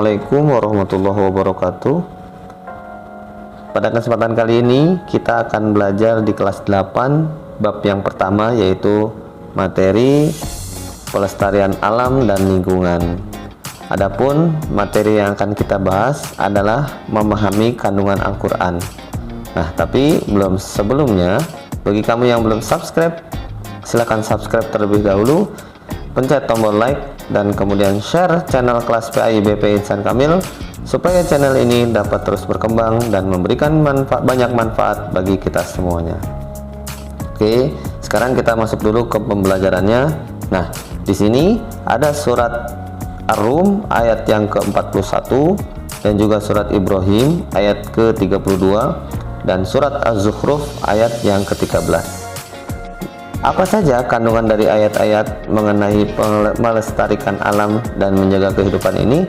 Assalamualaikum warahmatullahi wabarakatuh. Pada kesempatan kali ini kita akan belajar di kelas 8 bab yang pertama, yaitu materi pelestarian alam dan lingkungan. Adapun materi yang akan kita bahas adalah memahami kandungan Al-Quran. Nah, tapi sebelumnya, bagi kamu yang belum subscribe, silahkan subscribe terlebih dahulu, pencet tombol like, dan kemudian share channel kelas PAI BP Insan Kamil supaya channel ini dapat terus berkembang dan memberikan banyak manfaat bagi kita semuanya. Oke, sekarang kita masuk dulu ke pembelajarannya. Nah, di sini ada surat Ar-Rum ayat yang ke-41 dan juga surat Ibrahim ayat ke-32 dan surat Az-Zukhruf ayat yang ke-13. Apa saja kandungan dari ayat-ayat mengenai melestarikan alam dan menjaga kehidupan ini?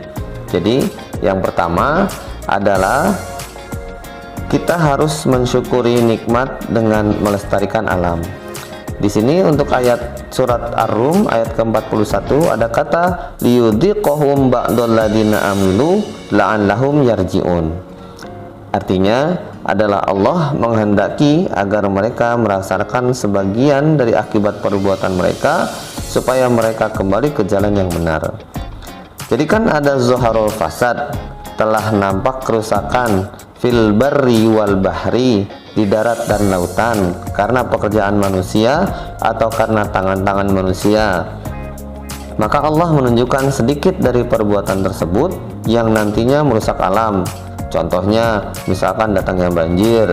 Jadi, yang pertama adalah kita harus mensyukuri nikmat dengan melestarikan alam. Di sini untuk ayat surat Ar-Rum ayat ke-41 ada kata liyudhiqahum ba'dal ladina amilu la'allahum yarji'un. Artinya adalah Allah menghendaki agar mereka merasakan sebagian dari akibat perbuatan mereka supaya mereka kembali ke jalan yang benar. Jadi kan ada zoharul fasad, telah nampak kerusakan fil barri wal bahri, di darat dan lautan, karena pekerjaan manusia atau karena tangan-tangan manusia. Maka Allah menunjukkan sedikit dari perbuatan tersebut yang nantinya merusak alam. Contohnya misalkan datangnya banjir,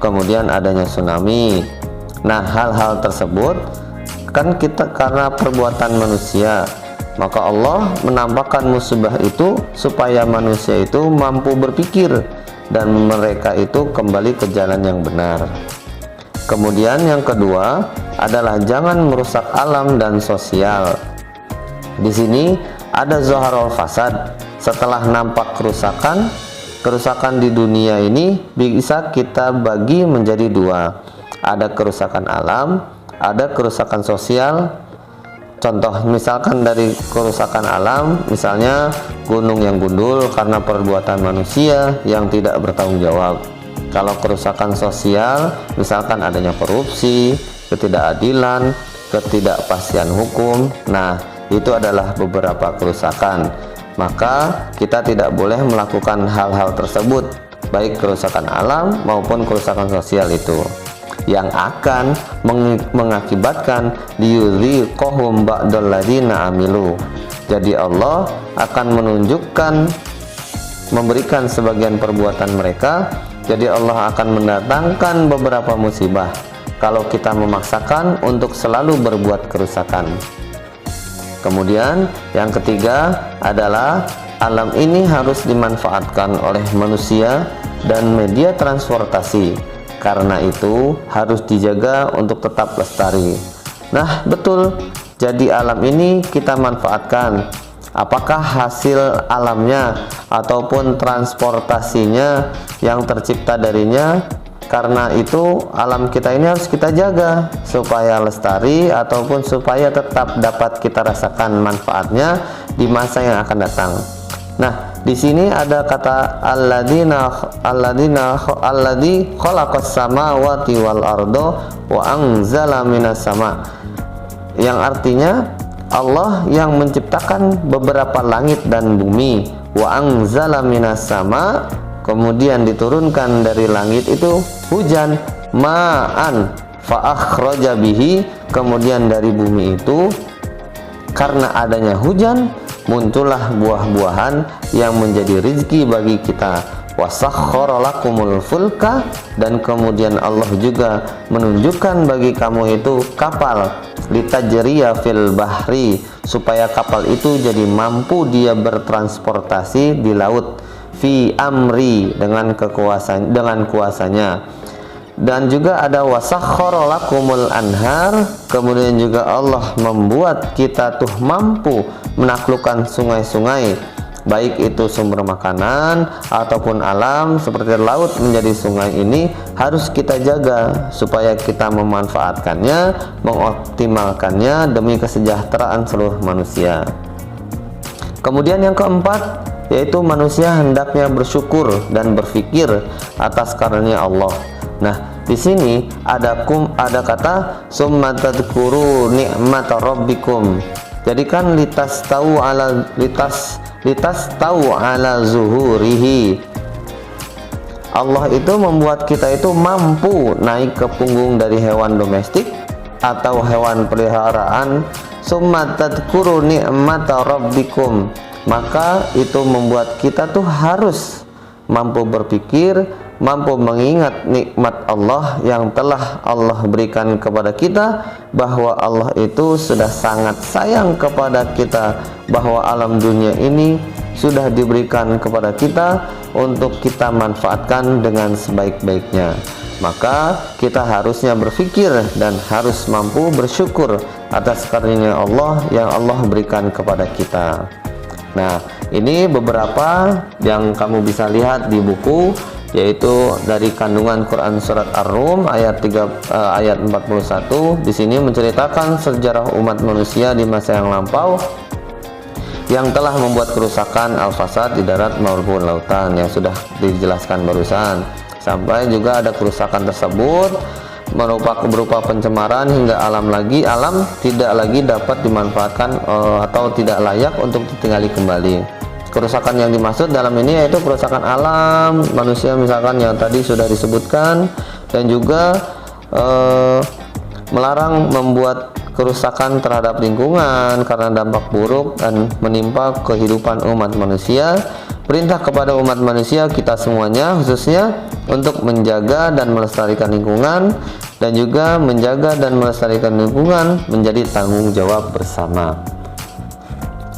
kemudian adanya tsunami. Nah, hal-hal tersebut kan kita karena perbuatan manusia, maka Allah menampakkan musibah itu supaya manusia itu mampu berpikir dan mereka itu kembali ke jalan yang benar. Kemudian yang kedua adalah jangan merusak alam dan sosial. Di sini ada zoharul fasad. Setelah nampak kerusakan di dunia ini bisa kita bagi menjadi dua. Ada kerusakan alam, ada kerusakan sosial. Contoh misalkan dari kerusakan alam, misalnya gunung yang gundul karena perbuatan manusia yang tidak bertanggung jawab. Kalau kerusakan sosial, misalkan adanya korupsi, ketidakadilan, ketidakpastian hukum. Nah, itu adalah beberapa kerusakan. Maka kita tidak boleh melakukan hal-hal tersebut, baik kerusakan alam maupun kerusakan sosial itu, yang akan mengakibatkan liyudhiqahum ba'dal ladina amilu. Jadi Allah akan memberikan sebagian perbuatan mereka. Jadi Allah akan mendatangkan beberapa musibah kalau kita memaksakan untuk selalu berbuat kerusakan. Kemudian yang ketiga adalah alam ini harus dimanfaatkan oleh manusia dan media transportasi. Karena itu harus dijaga untuk tetap lestari. Nah, betul. Jadi alam ini kita manfaatkan. Apakah hasil alamnya ataupun transportasinya yang tercipta darinya? Karena itu alam kita ini harus kita jaga supaya lestari ataupun supaya tetap dapat kita rasakan manfaatnya di masa yang akan datang. Nah, di sini ada kata alladzi khalaqas samawati wal ardo wa anzala minas sama, yang artinya Allah yang menciptakan beberapa langit dan bumi. Wa anzala minas sama, kemudian diturunkan dari langit itu hujan, ma'an fa akhraja bihi, kemudian dari bumi itu karena adanya hujan muncullah buah-buahan yang menjadi rezeki bagi kita. Wasakhkhara lakumul fulka, dan kemudian Allah juga menunjukkan bagi kamu itu kapal, litajriya fil bahri, supaya kapal itu jadi mampu dia bertransportasi di laut, fi amri, dengan kuasanya. Dan juga ada wasakhkhara lakumul anhar, kemudian juga Allah membuat kita tuh mampu menaklukkan sungai-sungai, baik itu sumber makanan ataupun alam seperti laut menjadi sungai. Ini harus kita jaga supaya kita memanfaatkannya, mengoptimalkannya demi kesejahteraan seluruh manusia. Kemudian yang keempat yaitu manusia hendaknya bersyukur dan berfikir atas karunia Allah. Nah, di sini ada kata summa tadhkuru ni'mata rabbikum. Jadi kan litas tahu ala zuhurihi. Allah itu membuat kita itu mampu naik ke punggung dari hewan domestik atau hewan peliharaan. Summa tadhkuru ni'mata rabbikum. Maka itu membuat kita tuh harus mampu berpikir, mampu mengingat nikmat Allah yang telah Allah berikan kepada kita, bahwa Allah itu sudah sangat sayang kepada kita, bahwa alam dunia ini sudah diberikan kepada kita untuk kita manfaatkan dengan sebaik-baiknya. Maka kita harusnya berpikir dan harus mampu bersyukur atas karunia Allah yang Allah berikan kepada kita. Nah, ini beberapa yang kamu bisa lihat di buku, yaitu dari kandungan Quran surat Ar-Rum ayat 41. Di sini menceritakan sejarah umat manusia di masa yang lampau yang telah membuat kerusakan al-fasad di darat maupun lautan yang sudah dijelaskan barusan. Sampai juga ada kerusakan tersebut berupa pencemaran hingga alam tidak lagi dapat dimanfaatkan atau tidak layak untuk ditinggali kembali. Kerusakan yang dimaksud dalam ini yaitu kerusakan alam manusia, misalkan yang tadi sudah disebutkan, dan juga melarang membuat kerusakan terhadap lingkungan karena dampak buruk dan menimpa kehidupan umat manusia. Perintah kepada umat manusia kita semuanya khususnya untuk menjaga dan melestarikan lingkungan, dan juga menjaga dan melestarikan lingkungan menjadi tanggung jawab bersama.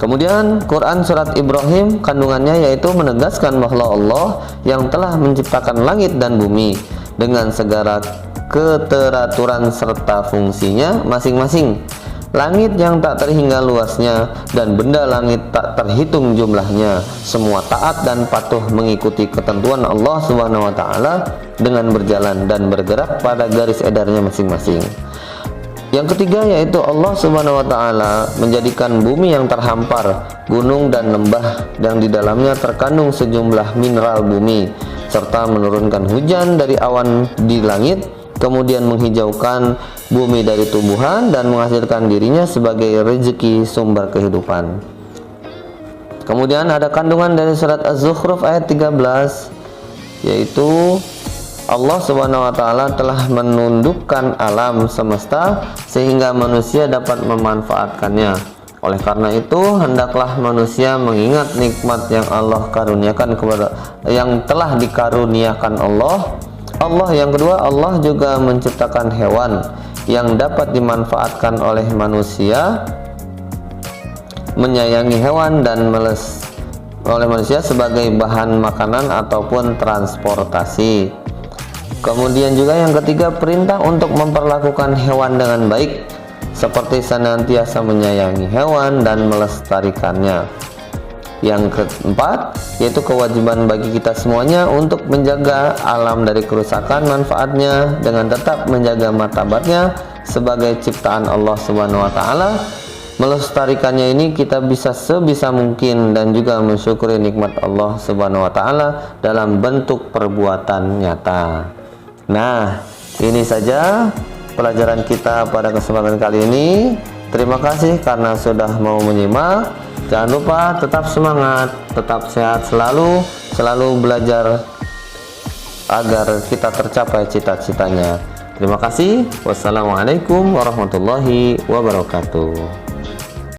Kemudian Quran surat Ibrahim kandungannya yaitu menegaskan bahwa Allah yang telah menciptakan langit dan bumi dengan segala keteraturan serta fungsinya masing-masing. Langit yang tak terhingga luasnya dan benda langit tak terhitung jumlahnya, semua taat dan patuh mengikuti ketentuan Allah Subhanahu wa taala dengan berjalan dan bergerak pada garis edarnya masing-masing. Yang ketiga yaitu Allah Subhanahu wa taala menjadikan bumi yang terhampar, gunung dan lembah yang di dalamnya terkandung sejumlah mineral bumi, serta menurunkan hujan dari awan di langit, kemudian menghijaukan bumi dari tumbuhan dan menghasilkan dirinya sebagai rezeki sumber kehidupan. Kemudian ada kandungan dari surat Az-Zukhruf ayat 13, yaitu Allah Subhanahu wa taala telah menundukkan alam semesta sehingga manusia dapat memanfaatkannya. Oleh karena itu, hendaklah manusia mengingat nikmat yang Allah karuniakan yang telah dikaruniakan Allah. Yang kedua, Allah juga menciptakan hewan yang dapat dimanfaatkan oleh manusia, menyayangi hewan dan oleh manusia sebagai bahan makanan ataupun transportasi. Kemudian juga yang ketiga, perintah untuk memperlakukan hewan dengan baik, seperti senantiasa menyayangi hewan dan melestarikannya. Yang keempat yaitu kewajiban bagi kita semuanya untuk menjaga alam dari kerusakan manfaatnya dengan tetap menjaga martabatnya sebagai ciptaan Allah Subhanahu wa taala. Melestarikannya ini kita bisa sebisa mungkin dan juga mensyukuri nikmat Allah Subhanahu wa taala dalam bentuk perbuatan nyata. Nah, ini saja pelajaran kita pada kesempatan kali ini. Terima kasih karena sudah mau menyimak. Jangan lupa tetap semangat, tetap sehat selalu belajar agar kita tercapai cita-citanya. Terima kasih. Wassalamualaikum warahmatullahi wabarakatuh.